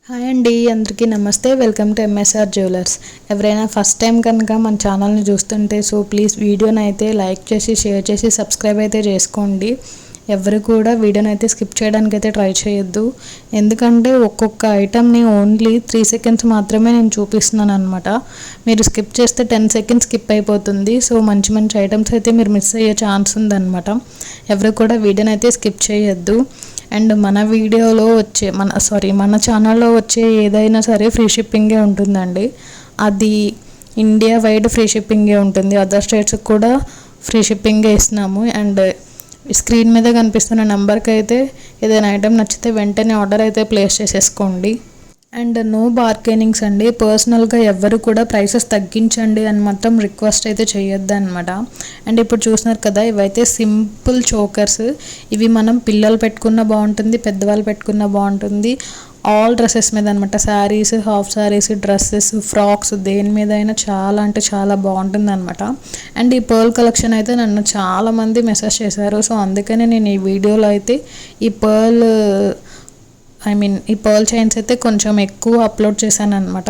Hi అండి, అందరికీ నమస్తే. Welcome to MSR jewellers. ఎవరైనా ఫస్ట్ టైం కనుక మన ఛానల్ని చూస్తుంటే ప్లీజ్ వీడియోని అయితే లైక్ చేసి షేర్ చేసి సబ్స్క్రైబ్ అయితే చేసుకోండి. ఎవరు కూడా వీడియోని అయితే స్కిప్ చేయడానికి అయితే ట్రై చేయొద్దు. ఎందుకంటే ఒక్కొక్క ఐటమ్ని ఓన్లీ 3 సెకండ్స్ మాత్రమే నేను చూపిస్తున్నాను అనమాట. మీరు స్కిప్ చేస్తే 10 సెకండ్స్ స్కిప్ అయిపోతుంది. మంచి మంచి ఐటమ్స్ అయితే మీరు మిస్ అయ్యే ఛాన్స్ ఉందన్నమాట. ఎవరు కూడా వీడియోని అయితే స్కిప్ చేయొద్దు. అండ్ మన వీడియోలో వచ్చే మన ఛానల్లో వచ్చే ఏదైనా సరే ఫ్రీ షిప్పింగే ఉంటుందండి. అది ఇండియా వైడ్ ఫ్రీ షిప్పింగే ఉంటుంది. అదర్ స్టేట్స్కి కూడా ఫ్రీ షిప్పింగే ఇస్తున్నాము. అండ్ స్క్రీన్ మీద కనిపిస్తున్న నెంబర్కి అయితే ఏదైనా ఐటెం నచ్చితే వెంటనే ఆర్డర్ అయితే ప్లేస్ చేసేసుకోండి. అండ్ నో బార్గెనింగ్స్ అండి. పర్సనల్గా ఎవరు కూడా ప్రైసెస్ తగ్గించండి అని మాత్రం రిక్వెస్ట్ అయితే చేయొద్దు అనమాట. అండ్ ఇప్పుడు చూస్తున్నారు కదా, ఇవైతే సింపుల్ చోకర్స్. ఇవి మనం పిల్లలు పెట్టుకున్న బాగుంటుంది, పెద్దవాళ్ళు పెట్టుకున్న బాగుంటుంది. ఆల్ డ్రెస్సెస్ మీద అనమాట. Saris, half saris, dresses, frocks, దేని మీద అయినా చాలా అంటే చాలా బాగుంటుంది అనమాట. అండ్ ఈ పర్ల్ కలెక్షన్ అయితే నన్ను చాలామంది మెసేజ్ చేశారు. అందుకనే నేను ఈ వీడియోలో అయితే ఈ పర్ల్ చైన్స్ అయితే కొంచెం ఎక్కువ అప్లోడ్ చేశాను అనమాట.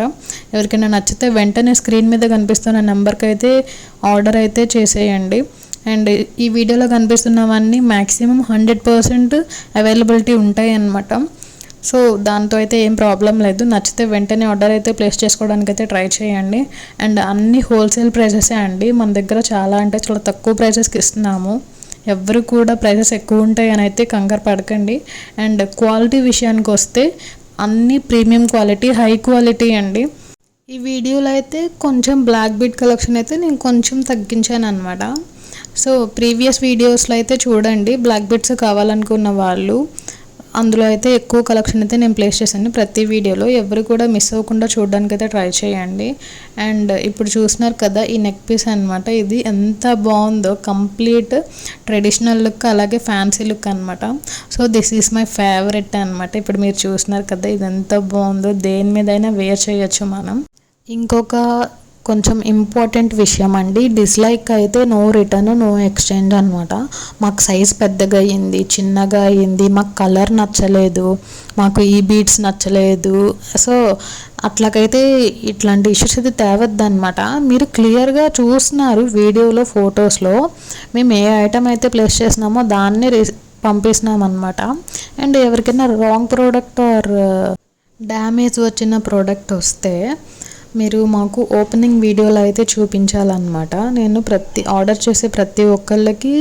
ఎవరికైనా నచ్చితే వెంటనే స్క్రీన్ మీద కనిపిస్తున్న నెంబర్కి అయితే ఆర్డర్ అయితే చేసేయండి. అండ్ ఈ వీడియోలో కనిపిస్తున్నవన్నీ మ్యాక్సిమం 100% అవైలబిలిటీ ఉంటాయి అన్నమాట. దాంతో అయితే ఏం ప్రాబ్లం లేదు. నచ్చితే వెంటనే ఆర్డర్ అయితే ప్లేస్ చేసుకోవడానికి అయితే ట్రై చేయండి. అండ్ అన్ని హోల్సేల్ ప్రైసెసే అండి. మన దగ్గర చాలా అంటే చాలా తక్కువ ప్రైసెస్కి ఇస్తున్నాము. ఎవరు కూడా ప్రైసెస్ ఎక్కువ ఉంటాయి అని అయితే కంగారు పడకండి. అండ్ క్వాలిటీ విషయానికి వస్తే అన్ని ప్రీమియం క్వాలిటీ, హై క్వాలిటీ అండి. ఈ వీడియోలో అయితే కొంచెం బ్లాక్ బీడ్ కలెక్షన్ అయితే నేను కొంచెం తగ్గించాను అనమాట. ప్రీవియస్ వీడియోస్లో అయితే చూడండి, బ్లాక్ బీడ్స్ కావాలనుకున్న వాళ్ళు అందులో అయితే ఎక్కువ కలెక్షన్ అయితే నేను ప్లేస్ చేశాను ప్రతి వీడియోలో. ఎవరు కూడా మిస్ అవ్వకుండా చూడడానికి అయితే ట్రై చేయండి. అండ్ ఇప్పుడు చూస్తున్నారు కదా, ఈ నెక్ పీస్ అనమాట. ఇది ఎంత బాగుందో, కంప్లీట్ ట్రెడిషనల్ లుక్ అలాగే ఫ్యాన్సీ లుక్ అనమాట. దిస్ ఈజ్ మై ఫేవరెట్ అనమాట. ఇప్పుడు మీరు చూస్తున్నారు కదా, ఇది ఎంత బాగుందో, దేని మీదైనా వేర్ చేయొచ్చు మనం. ఇంకొక కొంచెం ఇంపార్టెంట్ విషయం అండి, డిస్లైక్ అయితే నో రిటర్న్, నో ఎక్స్చేంజ్ అనమాట. మాకు సైజ్ పెద్దగా అయ్యింది, చిన్నగా అయ్యింది, మాకు కలర్ నచ్చలేదు, మాకు ఈ బీడ్స్ నచ్చలేదు, అట్లాగైతే ఇట్లాంటి ఇష్యూస్ అయితే తేవద్దనమాట. మీరు క్లియర్గా చూస్తున్నారు వీడియోలో, ఫొటోస్లో మేము ఏ ఐటమ్ అయితే ప్లేస్ చేసినామో దాన్ని పంపిస్తున్నాం అనమాట. అండ్ ఎవరికైనా రాంగ్ ప్రోడక్ట్ ఆర్ డ్యామేజ్ వచ్చిన ప్రోడక్ట్ వస్తే మీరు మాకు ఓపెనింగ్ వీడియోలో అయితే చూపించాలన్నమాట. నేను ఆర్డర్ చేసే ప్రతి ఒక్కళ్ళకి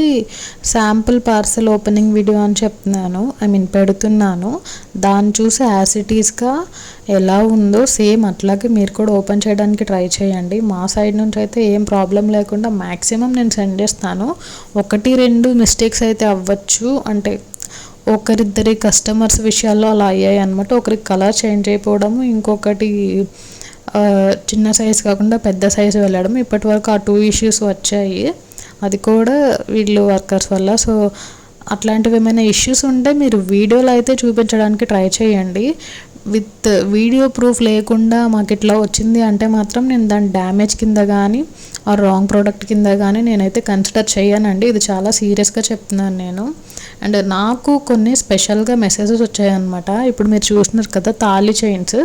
శాంపుల్ పార్సల్ ఓపెనింగ్ వీడియో అని చెప్తున్నాను, పెడుతున్నాను. దాన్ని చూసి యాజ్ ఇట్ ఈస్గా ఎలా ఉందో సేమ్ అట్లాగే మీరు కూడా ఓపెన్ చేయడానికి ట్రై చేయండి. మా సైడ్ నుంచి అయితే ఏం ప్రాబ్లం లేకుండా మ్యాక్సిమం నేను సెండ్ చేస్తాను. 1-2 మిస్టేక్స్ అయితే అవ్వచ్చు, అంటే ఒకరిద్దరి కస్టమర్స్ విషయాల్లో అలా అయ్యాయి అనమాట. ఒకరికి కలర్ చేంజ్ అయిపోవడము, ఇంకొకటి చిన్న సైజు కాకుండా పెద్ద సైజు వెళ్ళడం. ఇప్పటి వరకు ఆ 2 ఇష్యూస్ వచ్చాయి, అది కూడా వీళ్ళు వర్కర్స్ వల్ల. అట్లాంటివి ఏమైనా ఇష్యూస్ ఉంటే మీరు వీడియోలో అయితే చూపించడానికి ట్రై చేయండి. విత్ వీడియో ప్రూఫ్ లేకుండా మాకు ఇట్లా వచ్చింది అంటే మాత్రం నేను దాని డ్యామేజ్ కింద కానీ ఆ రాంగ్ ప్రోడక్ట్ కింద కానీ నేనైతే కన్సిడర్ చేయనండి. ఇది చాలా సీరియస్గా చెప్తున్నాను నేను. అండ్ నాకు కొన్ని స్పెషల్గా మెసేజెస్ వచ్చాయన్నమాట. ఇప్పుడు మీరు చూస్తున్నారు కదా, తాళి చైన్స్.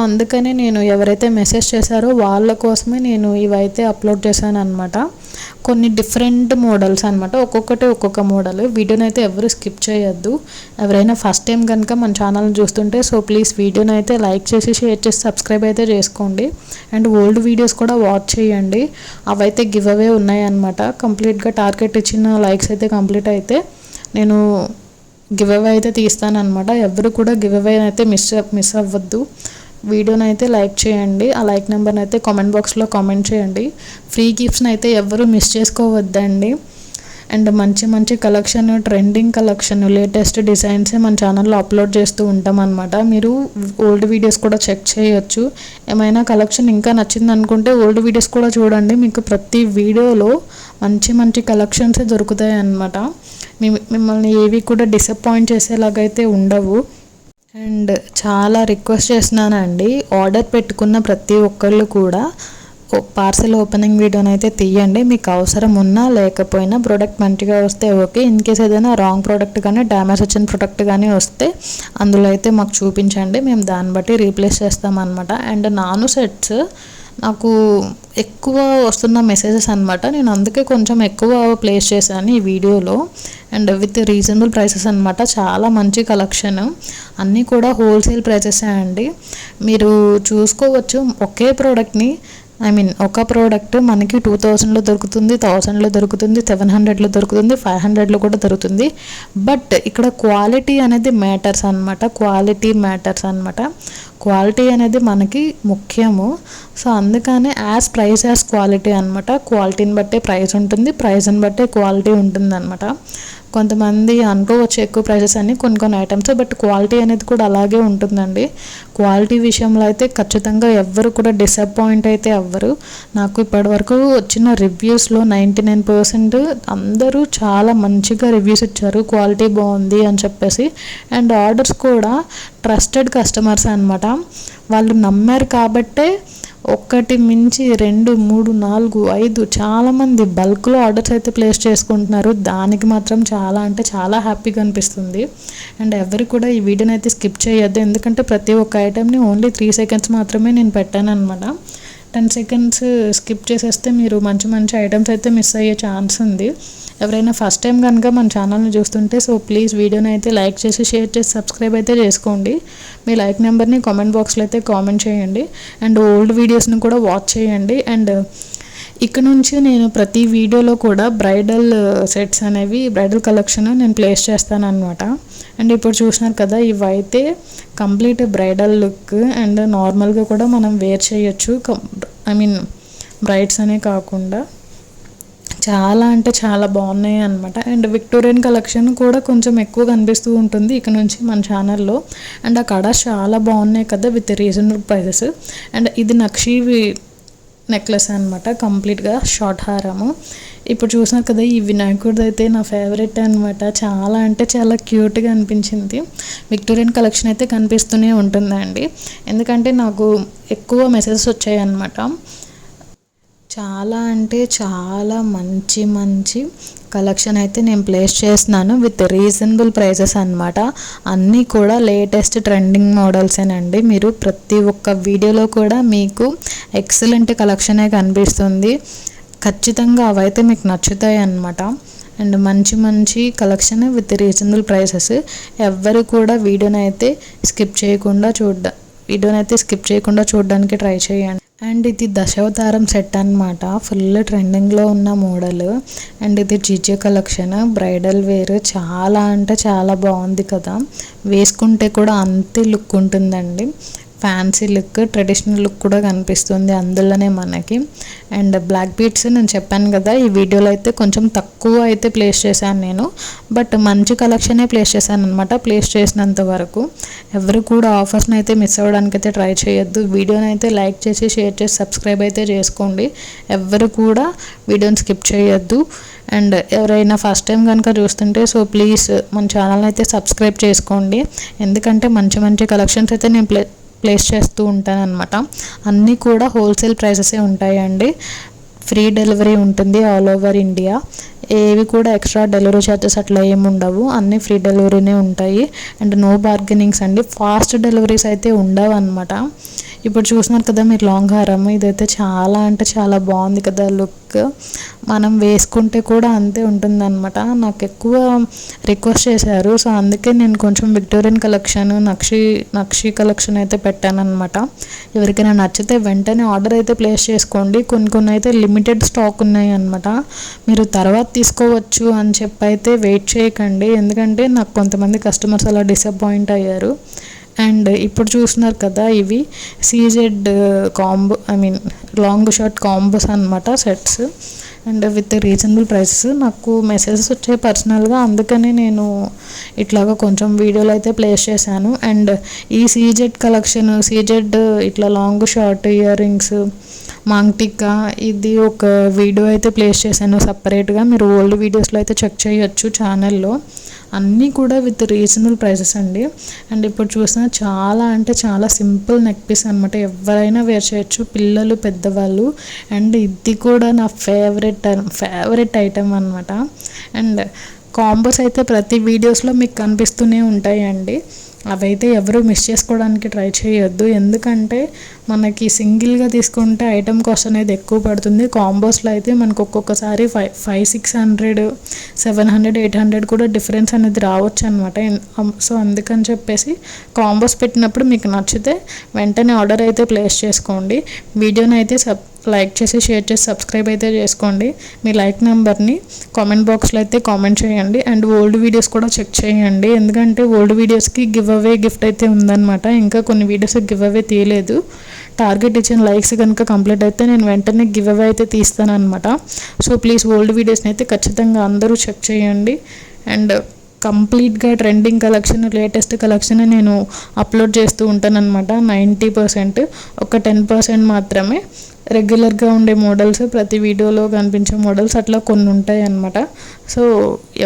అందుకని నేను ఎవరైతే మెసేజ్ చేశారో వాళ్ళ కోసమే నేను ఇవైతే అప్లోడ్ చేశాను అనమాట. కొన్ని డిఫరెంట్ మోడల్స్ అనమాట, ఒక్కొక్కటి ఒక్కొక్క మోడల్. వీడియోని అయితే ఎవరు స్కిప్ చేయొద్దు. ఎవరైనా ఫస్ట్ టైం కనుక మన ఛానల్ని చూస్తుంటే ప్లీజ్ వీడియోని అయితే లైక్ చేసి షేర్ చేసి సబ్స్క్రైబ్ అయితే చేసుకోండి. అండ్ ఓల్డ్ వీడియోస్ కూడా వాచ్ చేయండి, అవైతే గివ్ అవే ఉన్నాయన్నమాట. కంప్లీట్గా టార్గెట్ ఇచ్చిన లైక్స్ అయితే కంప్లీట్ అయితే నేను గివ్ అవే అయితే తీస్తానన్నమాట. ఎవరు కూడా గివ్ అవే అయితే మిస్ అవ్వద్దు. వీడియోని అయితే లైక్ చేయండి, ఆ లైక్ నెంబర్ని అయితే కామెంట్ బాక్స్లో కామెంట్ చేయండి. ఫ్రీ గిఫ్ట్స్ని అయితే ఎవరు మిస్ చేసుకోవద్దండి. అండ్ మంచి మంచి కలెక్షన్, ట్రెండింగ్ కలెక్షన్, లేటెస్ట్ డిజైన్సే మన ఛానల్లో అప్లోడ్ చేస్తూ ఉంటాం అనమాట. మీరు ఓల్డ్ వీడియోస్ కూడా చెక్ చేయొచ్చు. ఏమైనా కలెక్షన్ ఇంకా నచ్చింది అనుకుంటే ఓల్డ్ వీడియోస్ కూడా చూడండి. మీకు ప్రతి వీడియోలో మంచి మంచి కలెక్షన్సే దొరుకుతాయి అన్నమాట. మిమ్మల్ని ఏవి కూడా డిసప్పాయింట్ చేసేలాగైతే ఉండవు. అండ్ చాలా రిక్వెస్ట్ చేస్తున్నానండి, ఆర్డర్ పెట్టుకున్న ప్రతి ఒక్కళ్ళు కూడా పార్సెల్ ఓపెనింగ్ వీడియోని అయితే తీయండి. మీకు అవసరం ఉన్నా లేకపోయినా ప్రోడక్ట్ మంచిగా వస్తే ఓకే. ఇన్ కేస్ ఏదైనా రాంగ్ ప్రోడక్ట్ కానీ డ్యామేజ్ వచ్చిన ప్రోడక్ట్ కానీ వస్తే అందులో అయితే మాకు చూపించండి, మేము దాన్ని బట్టి రీప్లేస్ చేస్తామన్నమాట. అండ్ నాను సెట్స్ నాకు ఎక్కువ వస్తున్న మెసేజెస్ అనమాట, నేను అందుకే కొంచెం ఎక్కువ ప్లేస్ చేశాను ఈ వీడియోలో. అండ్ విత్ రీజనబుల్ ప్రైసెస్ అనమాట, చాలా మంచి కలెక్షన్, అన్నీ కూడా హోల్సేల్ ప్రైసెసే అండి. మీరు చూసుకోవచ్చు ఒకే ప్రోడక్ట్ని, ఒక ప్రోడక్ట్ మనకి 2000లో దొరుకుతుంది, 1000లో దొరుకుతుంది, 700లో దొరుకుతుంది, 500లో కూడా దొరుకుతుంది. బట్ ఇక్కడ క్వాలిటీ అనేది మ్యాటర్స్ అనమాట, క్వాలిటీ అనేది మనకి ముఖ్యము. సో అందుకనే యాజ్ ప్రైస్ యాజ్ క్వాలిటీ అనమాట. క్వాలిటీని బట్టే ప్రైస్ ఉంటుంది, ప్రైస్ని బట్టే క్వాలిటీ ఉంటుంది అనమాట. కొంతమంది అనుకోవచ్చు ఎక్కువ ప్రైసెస్ అని కొన్ని ఐటమ్స్, బట్ క్వాలిటీ అనేది కూడా అలాగే ఉంటుందండి. క్వాలిటీ విషయంలో అయితే ఖచ్చితంగా ఎవ్వరు కూడా డిసప్పాయింట్ అయితే అవ్వరు. నాకు ఇప్పటివరకు వచ్చిన రివ్యూస్లో 99% అందరూ చాలా మంచిగా రివ్యూస్ ఇచ్చారు, క్వాలిటీ బాగుంది అని చెప్పేసి. అండ్ ఆర్డర్స్ కూడా ట్రస్టెడ్ కస్టమర్స్ అనమాట, వాళ్ళు నమ్మారు కాబట్టే 1 మించి 2, 3, 4, 5 చాలామంది బల్క్లో ఆర్డర్స్ అయితే ప్లేస్ చేసుకుంటున్నారు. దానికి మాత్రం చాలా అంటే చాలా హ్యాపీగా అనిపిస్తుంది. అండ్ ఎవరు కూడా ఈ వీడియోని అయితే స్కిప్ చేయొద్దు, ఎందుకంటే ప్రతి ఒక్క ఐటెంని ఓన్లీ 3 seconds మాత్రమే నేను పెట్టాను అనమాట. 10 seconds స్కిప్ చేసేస్తే మీరు మంచి మంచి ఐటమ్స్ అయితే మిస్ అయ్యే ఛాన్స్ ఉంది. ఎవరైనా ఫస్ట్ టైం కనుక మన ఛానల్ని చూస్తుంటే సో ప్లీజ్ వీడియోని అయితే లైక్ చేసి షేర్ చేసి సబ్స్క్రైబ్ అయితే చేసుకోండి. మీ లైక్ నెంబర్ని కామెంట్ బాక్స్లో అయితే కామెంట్ చేయండి. అండ్ ఓల్డ్ వీడియోస్ని కూడా వాచ్ చేయండి. అండ్ ఇక్కడ నుంచి నేను ప్రతి వీడియోలో కూడా బ్రైడల్ సెట్స్ అనేవి, బ్రైడల్ కలెక్షన్ నేను ప్లేస్ చేస్తాను అనమాట. అండ్ ఇప్పుడు చూసినారు కదా, ఇవైతే కంప్లీట్ బ్రైడల్ లుక్ అండ్ నార్మల్గా కూడా మనం వేర్ చేయొచ్చు. బ్రైడ్స్ అనే కాకుండా చాలా అంటే చాలా బాగున్నాయి అనమాట. అండ్ విక్టోరియన్ కలెక్షన్ కూడా కొంచెం ఎక్కువ కనిపిస్తూ ఉంటుంది ఇక్కడ నుంచి మన ఛానల్లో. అండ్ ఆ కడాస్ చాలా బాగున్నాయి కదా విత్ రీజనబుల్ ప్రైసెస్. అండ్ ఇది నక్షి నెక్లెస్ అనమాట, కంప్లీట్గా షార్ట్ హారము. ఇప్పుడు చూసినారు కదా, ఈ వినాయకుడిది అయితే నా ఫేవరెట్ అనమాట, చాలా అంటే చాలా క్యూట్గా అనిపించింది. విక్టోరియన్ కలెక్షన్ అయితే కనిపిస్తూనే ఉంటుందండి, ఎందుకంటే నాకు ఎక్కువ మెసేజెస్ వచ్చాయి అనమాట. చాలా అంటే చాలా మంచి కలెక్షన్ అయితే నేను ప్లేస్ చేస్తున్నాను విత్ రీజనబుల్ ప్రైసెస్ అనమాట. అన్నీ కూడా లేటెస్ట్ ట్రెండింగ్ మోడల్సేనండి. మీరు ప్రతి ఒక్క వీడియోలో కూడా మీకు ఎక్సలెంట్ కలెక్షనే కనిపిస్తుంది. ఖచ్చితంగా అవైతే మీకు నచ్చుతాయి అన్నమాట. అండ్ మంచి కలెక్షన్ విత్ రీజనబుల్ ప్రైసెస్. ఎవ్వరు కూడా వీడియోని అయితే స్కిప్ చేయకుండా చూడడానికి ట్రై చేయండి. అండ్ ఇది దశావతారం సెట్ అనమాట, ఫుల్ ట్రెండింగ్లో ఉన్న మోడల్. అండ్ ఇది జీజే కలెక్షన్, బ్రైడల్ వేర్, చాలా అంటే చాలా బాగుంది కదా, వేసుకుంటే కూడా అంతే లుక్ ఉంటుందండి. ఫ్యాన్సీ లుక్, ట్రెడిషనల్ లుక్ కూడా కనిపిస్తుంది అందులోనే మనకి. అండ్ బ్లాక్ బీడ్స్ నేను చెప్పాను కదా, ఈ వీడియోలో అయితే కొంచెం తక్కువ అయితే ప్లేస్ చేశాను నేను, బట్ మంచి కలెక్షనే ప్లేస్ చేశాను అనమాట. ప్లేస్ చేసినంత వరకు ఎవరు కూడా ఆఫర్స్ని అయితే మిస్ అవ్వడానికి అయితే ట్రై చేయొద్దు. వీడియోని అయితే లైక్ చేసి షేర్ చేసి సబ్స్క్రైబ్ అయితే చేసుకోండి. ఎవరు కూడా వీడియోని స్కిప్ చేయొద్దు. అండ్ ఎవరైనా ఫస్ట్ టైం కనుక చూస్తుంటే సో ప్లీజ్ మన ఛానల్ని అయితే సబ్స్క్రైబ్ చేసుకోండి, ఎందుకంటే మంచి కలెక్షన్స్ అయితే నేను ప్లేస్ చేస్తూ ఉంటాను అనమాట. అన్నీ కూడా హోల్సేల్ ప్రైసెసే ఉంటాయండి. ఫ్రీ డెలివరీ ఉంటుంది ఆల్ ఓవర్ ఇండియా. ఏవి కూడా ఎక్స్ట్రా డెలివరీ ఛార్జెస్ అట్లా ఏమి ఉండవు, అన్నీ ఫ్రీ డెలివరీనే ఉంటాయి. అండ్ నో బార్గెనింగ్స్ అండి, ఫాస్ట్ డెలివరీస్ అయితే ఉండవు అనమాట. ఇప్పుడు చూసినారు కదా మీరు లాంగ్ హారం, ఇదైతే చాలా అంటే చాలా బాగుంది కదా లుక్, మనం వేసుకుంటే కూడా అంతే ఉంటుందన్నమాట. నాకు ఎక్కువ రిక్వెస్ట్ చేశారు, సో అందుకే నేను కొంచెం విక్టోరియన్ కలెక్షన్, నక్షి కలెక్షన్ అయితే పెట్టానమాట. ఎవరికైనా నచ్చితే వెంటనే ఆర్డర్ అయితే ప్లేస్ చేసుకోండి. కొన్ని అయితే లిమిటెడ్ స్టాక్ ఉన్నాయి అనమాట, మీరు తర్వాత తీసుకోవచ్చు అని చెప్పి అయితే వెయిట్ చేయకండి, ఎందుకంటే నాకు కొంతమంది కస్టమర్స్ అలా డిసప్పాయింట్ అయ్యారు. అండ్ ఇప్పుడు చూస్తున్నారు కదా, ఇవి CZ combo, long short combos అనమాట sets. And with reasonable prices. నాకు మెసేజెస్ వచ్చాయి పర్సనల్గా, అందుకని నేను ఇట్లాగా కొంచెం వీడియోలు అయితే ప్లేస్ చేశాను. అండ్ ఈ సీజెడ్ కలెక్షన్, సీజెడ్ ఇట్లా long short ear rings maang tikka ఇది ఒక వీడియో అయితే ప్లేస్ చేశాను సపరేట్గా, మీరు ఓల్డ్ వీడియోస్లో అయితే చెక్ చేయొచ్చు ఛానల్లో. అన్నీ కూడా విత్ రీజనబుల్ ప్రైసెస్ అండి. అండ్ ఇప్పుడు చూసిన చాలా అంటే చాలా సింపుల్ నెక్ పీస్ అనమాట, ఎవరైనా వేర్ చేయొచ్చు, పిల్లలు పెద్దవాళ్ళు. అండ్ ఇది కూడా నా ఫేవరెట్ ఐటమ్ అనమాట. అండ్ కాంబోస్ అయితే ప్రతి వీడియోస్లో మీకు కనిపిస్తూనే ఉంటాయండి, అవైతే ఎవరు మిస్ చేసుకోవడానికి ట్రై చేయొద్దు. ఎందుకంటే మనకి సింగిల్గా తీసుకుంటే ఐటమ్ కాస్ట్ అనేది ఎక్కువ పడుతుంది, కాంబోస్లో అయితే మనకు ఒక్కొక్కసారి 500-600 700 800 కూడా డిఫరెన్స్ అనేది రావచ్చు అనమాట. సో అందుకని చెప్పేసి కాంబోస్ పెట్టినప్పుడు మీకు నచ్చితే వెంటనే ఆర్డర్ అయితే ప్లేస్ చేసుకోండి. వీడియోని అయితే లైక్ చేసి షేర్ చేసి సబ్స్క్రైబ్ అయితే చేసుకోండి. మీ లైక్ నెంబర్ని కామెంట్ బాక్స్లో అయితే కామెంట్ చేయండి. అండ్ ఓల్డ్ వీడియోస్ కూడా చెక్ చేయండి, ఎందుకంటే ఓల్డ్ వీడియోస్కి గివ్ అవే గిఫ్ట్ అయితే ఉందన్నమాట. ఇంకా కొన్ని వీడియోస్ గివ్ అవే తీయలేదు, టార్గెట్ ఇచ్చిన లైక్స్ కనుక కంప్లీట్ అయితే నేను వెంటనే గివ్ అవే అయితే తీస్తాను అనమాట. సో ప్లీజ్ ఓల్డ్ వీడియోస్ని అయితే ఖచ్చితంగా అందరూ చెక్ చేయండి. అండ్ కంప్లీట్గా ట్రెండింగ్ కలెక్షన్, లేటెస్ట్ కలెక్షన్ నేను అప్లోడ్ చేస్తూ ఉంటాను అనమాట. 90%, ఒక 10% మాత్రమే రెగ్యులర్గా ఉండే మోడల్స్, ప్రతి వీడియోలో కనిపించే మోడల్స్ అట్లా కొన్ని ఉంటాయి అన్నమాట. సో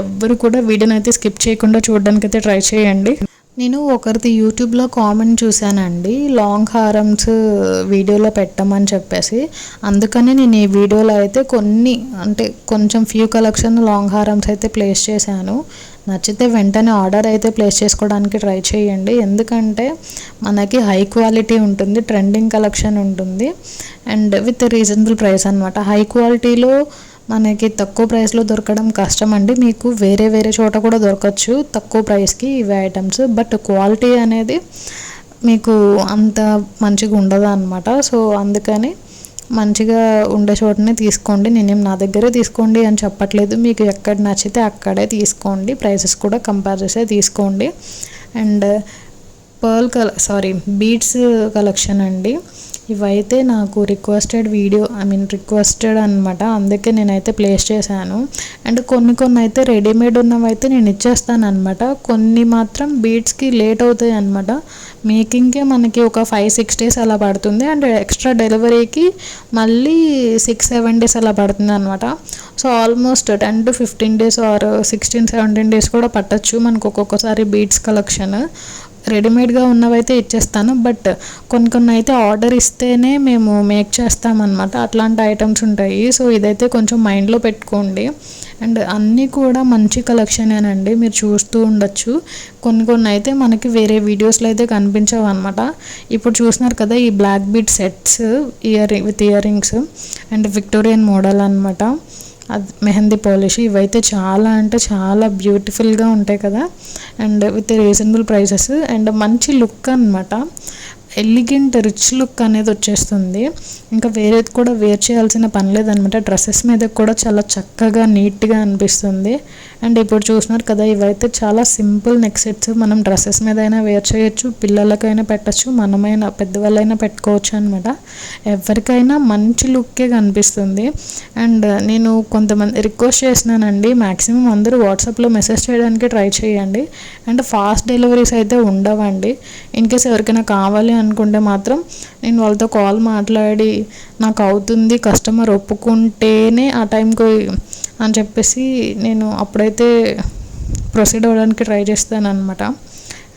ఎవ్వరు కూడా వీడియోని అయితే స్కిప్ చేయకుండా చూడడానికి అయితే ట్రై చేయండి. నేను ఒకరిది యూట్యూబ్లో కామెంట్ చూశానండి, లాంగ్ హారమ్స్ వీడియోలో పెట్టమని చెప్పేసి. అందుకని నేను ఈ వీడియోలో అయితే కొంచెం ఫ్యూ కలెక్షన్ లాంగ్ హారమ్స్ అయితే ప్లేస్ చేశాను. నచ్చితే వెంటనే ఆర్డర్ అయితే ప్లేస్ చేసుకోవడానికి ట్రై చేయండి, ఎందుకంటే మనకి హై క్వాలిటీ ఉంటుంది, ట్రెండింగ్ కలెక్షన్ ఉంటుంది, అండ్ విత్ రీజనబుల్ ప్రైస్ అనమాట. హై క్వాలిటీలో మనకి తక్కువ ప్రైస్లో దొరకడం కష్టం అండి, మీకు వేరే చోట కూడా దొరకచ్చు తక్కువ ప్రైస్కి ఇవి ఐటమ్స్, బట్ క్వాలిటీ అనేది మీకు అంత మంచిగా ఉండదు అనమాట. సో అందుకని మంచిగా ఉండే చోటనే తీసుకోండి. నేనేం నా దగ్గరే తీసుకోండి అని చెప్పట్లేదు, మీకు ఎక్కడ నచ్చితే అక్కడే తీసుకోండి, ప్రైసెస్ కూడా కంపేర్ చేసే తీసుకోండి. అండ్ బీడ్స్ కలెక్షన్ అండి, ఇవైతే నాకు రిక్వెస్టెడ్ అనమాట, అందుకే నేనైతే ప్లేస్ చేశాను. అండ్ కొన్ని అయితే రెడీమేడ్ ఉన్నవైతే నేను ఇచ్చేస్తాను అనమాట, కొన్ని మాత్రం బీడ్స్కి లేట్ అవుతాయి అనమాట, మేకింగ్కే మనకి ఒక 5-6 days అలా పడుతుంది. అండ్ ఎక్స్ట్రా డెలివరీకి మళ్ళీ 6-7 days అలా పడుతుంది అనమాట. So almost 10-15 days or 16-17 days కూడా పట్టచ్చు మనకు ఒక్కొక్కసారి బీడ్స్ కలెక్షన్. రెడీమేడ్గా ఉన్నవైతే ఇచ్చేస్తాను, బట్ కొన్ని అయితే ఆర్డర్ ఇస్తేనే మేము మేక్ చేస్తామన్నమాట, అట్లాంటి ఐటమ్స్ ఉంటాయి. సో ఇదైతే కొంచెం మైండ్లో పెట్టుకోండి. అండ్ అన్నీ కూడా మంచి కలెక్షనేనండి, మీరు చూస్తూ ఉండొచ్చు. కొన్ని అయితే మనకి వేరే వీడియోస్లో అయితే కనిపించవు అనమాట. ఇప్పుడు చూస్తున్నారు కదా ఈ black bead sets with ear rings and Victorian model అనమాట, అది మెహందీ పాలిష్, ఇవైతే చాలా అంటే చాలా బ్యూటిఫుల్గా ఉంటాయి కదా. And with reasonable prices and మంచి లుక్ అనమాట, ఎలిగెంట్ రిచ్ లుక్ అనేది వచ్చేస్తుంది. ఇంకా వేరేది కూడా వేర్ చేయాల్సిన పని లేదనమాట, డ్రెస్సెస్ మీద కూడా చాలా చక్కగా నీట్గా అనిపిస్తుంది. అండ్ ఇప్పుడు చూస్తున్నారు కదా ఇవైతే చాలా సింపుల్ నెక్ సెట్స్, మనం డ్రెస్సెస్ మీద అయినా వేర్ చేయొచ్చు, పిల్లలకైనా పెట్టచ్చు, మనమైనా పెద్దవాళ్ళైనా పెట్టుకోవచ్చు అనమాట, ఎవరికైనా మంచి లుక్కే కనిపిస్తుంది. అండ్ నేను కొంతమంది రిక్వెస్ట్ చేసినానండి, మ్యాక్సిమం అందరూ వాట్సాప్లో మెసేజ్ చేయడానికి ట్రై చేయండి. అండ్ ఫాస్ట్ డెలివరీస్ అయితే ఉండవండి, ఇన్కేస్ ఎవరికైనా కావాలి అనుకుంటే మాత్రం నేను వాళ్ళతో కాల్ మాట్లాడి నాకు అవుతుంది కస్టమర్ ఒప్పుకుంటేనే ఆ టైంకి అని చెప్పేసి నేను అప్పుడైతే ప్రొసీడ్ అవ్వడానికి ట్రై చేస్తాను అనమాట.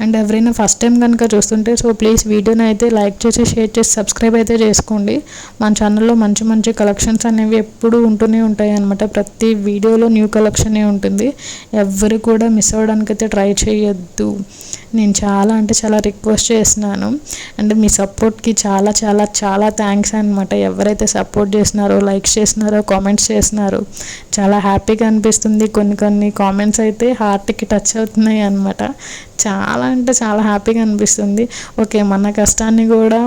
అండ్ ఎవరైనా ఫస్ట్ టైం కనుక చూస్తుంటే సో ప్లీజ్ వీడియోని అయితే లైక్ చేసి షేర్ చేసి సబ్స్క్రైబ్ అయితే చేసుకోండి. మన ఛానల్లో మంచి కలెక్షన్స్ అనేవి ఎప్పుడూ ఉంటూనే ఉంటాయి అనమాట, ప్రతి వీడియోలో న్యూ కలెక్షనే ఉంటుంది, ఎవరు కూడా మిస్ అవ్వడానికి అయితే ట్రై చేయొద్దు. నేను చాలా అంటే చాలా రిక్వెస్ట్ చేస్తున్నాను. అండ్ మీ సపోర్ట్కి చాలా థ్యాంక్స్ అనమాట, ఎవరైతే సపోర్ట్ చేస్తున్నారో, లైక్స్ చేస్తున్నారో, కామెంట్స్ చేస్తున్నారో చాలా హ్యాపీగా అనిపిస్తుంది. కొన్ని కామెంట్స్ అయితే హార్ట్కి టచ్ అవుతున్నాయి అనమాట, చాలా అంటే చాలా హ్యాపీగా అనిపిస్తుంది. ఓకే మన కష్టాన్ని కూడా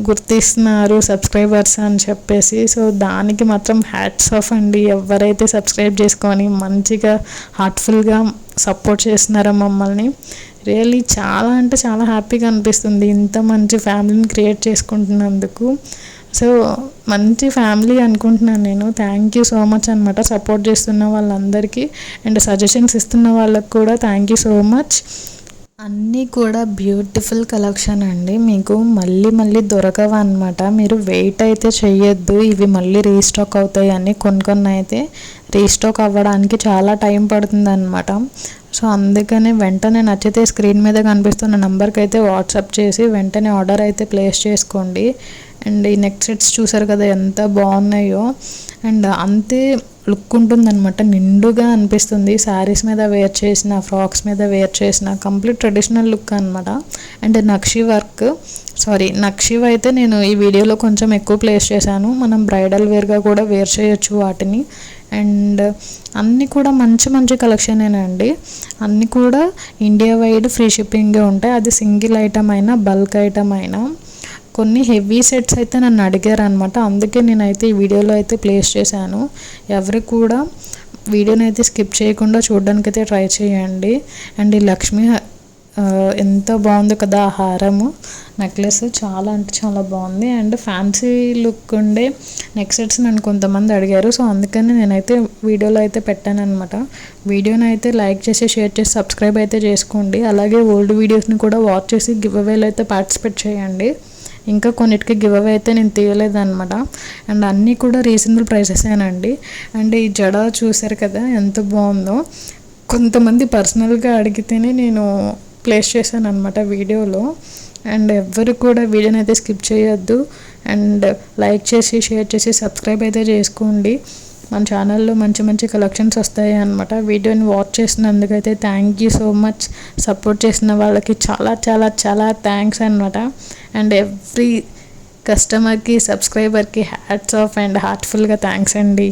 గుర్తిస్తున్నారు సబ్స్క్రైబర్స్ అని చెప్పేసి, సో దానికి మాత్రం హ్యాట్స్ ఆఫ్ అండి. ఎవరైతే సబ్స్క్రైబ్ చేసుకొని మంచిగా హార్ట్ఫుల్గా సపోర్ట్ చేస్తున్నారో మమ్మల్ని, రియల్లీ చాలా అంటే చాలా హ్యాపీగా అనిపిస్తుంది ఇంత మంచి ఫ్యామిలీని క్రియేట్ చేసుకుంటున్నందుకు. సో మంచి ఫ్యామిలీ అనుకుంటున్నాను నేను. థ్యాంక్ యూ సో మచ్ అనమాట సపోర్ట్ చేస్తున్న వాళ్ళందరికీ, అండ్ సజెషన్స్ ఇస్తున్న వాళ్ళకి కూడా థ్యాంక్ యూ సో మచ్. అన్నీ కూడా బ్యూటిఫుల్ కలెక్షన్ అండి. మీకు మళ్ళీ మళ్ళీ దొరకవు అనమాట. మీరు వెయిట్ అయితే చెయ్యొద్దు ఇవి మళ్ళీ రీస్టాక్ అవుతాయి అని. కొన్ని అయితే రీస్టాక్ అవ్వడానికి చాలా టైం పడుతుంది అనమాట. సో అందుకని వెంటనే నచ్చితే స్క్రీన్ మీద కనిపిస్తున్న నెంబర్కి అయితే వాట్సాప్ చేసి వెంటనే ఆర్డర్ అయితే ప్లేస్ చేసుకోండి. అండ్ ఈ నెక్ సెట్స్ చూసారు కదా ఎంత బాగున్నాయో. అండ్ అంతే లుక్ ఉంటుందన్నమాట, నిండుగా అనిపిస్తుంది. శారీస్ మీద వేర్ చేసిన, ఫ్రాక్స్ మీద వేర్ చేసిన కంప్లీట్ ట్రెడిషనల్ లుక్ అనమాట. అండ్ నక్షి అయితే నేను ఈ వీడియోలో కొంచెం ఎక్కువ ప్లేస్ చేశాను. మనం బ్రైడల్ వేర్గా కూడా వేర్ చేయొచ్చు వాటిని. అండ్ అన్నీ కూడా మంచి మంచి కలెక్షనేనండి. అన్నీ కూడా ఇండియా వైడ్ ఫ్రీ షిప్పింగే ఉంటాయి. అది సింగిల్ ఐటమ్ అయినా బల్క్ ఐటమ్ అయినా. కొన్ని హెవీ సెట్స్ అయితే నన్ను అడిగారు అనమాట, అందుకే నేనైతే ఈ వీడియోలో అయితే ప్లేస్ చేశాను. ఎవరు కూడా వీడియోని అయితే స్కిప్ చేయకుండా చూడడానికి అయితే ట్రై చేయండి. అండ్ ఈ లక్ష్మి ఎంత బాగుంది కదా ఆ హారము, నెక్లెస్ చాలా అంటే చాలా బాగుంది. అండ్ ఫ్యాన్సీ లుక్ ఉండే నెక్ సెట్స్ నన్ను కొంతమంది అడిగారు. సో అందుకని నేనైతే వీడియోలో అయితే పెట్టాను అనమాట. వీడియోని అయితే లైక్ చేసి, షేర్ చేసి, సబ్స్క్రైబ్ అయితే చేసుకోండి. అలాగే ఓల్డ్ వీడియోస్ని కూడా వాచ్ చేసి గివ్ అవేలో అయితే పార్టిసిపేట్ చేయండి. ఇంకా కొన్నిటికి గివ్ అవే అయితే నేను తీయలేదన్నమాట. అండ్ అన్నీ కూడా రీజనబుల్ ప్రైసెసేనండి. అండ్ ఈ జడ చూసారు కదా ఎంత బాగుందో. కొంతమంది పర్సనల్గా అడిగితేనే నేను ప్లేస్ చేశాను అనమాట వీడియోలో. అండ్ ఎవ్వరు కూడా వీడియోని అయితే స్కిప్ చేయొద్దు. అండ్ లైక్ చేసి, షేర్ చేసి, సబ్స్క్రైబ్ అయితే చేసుకోండి. మన ఛానల్లో మంచి మంచి కలెక్షన్స్ వస్తాయి అన్నమాట. వీడియోని వాచ్ చేసినందుకైతే thank you so much. Support చేసిన వాళ్ళకి చాలా చాలా చాలా థ్యాంక్స్ అన్నమాట. అండ్ ఎవ్రీ కస్టమర్కి, సబ్స్క్రైబర్కి హ్యాట్స్ ఆఫ్ అండ్ హార్ట్ఫుల్గా థ్యాంక్స్ అండి.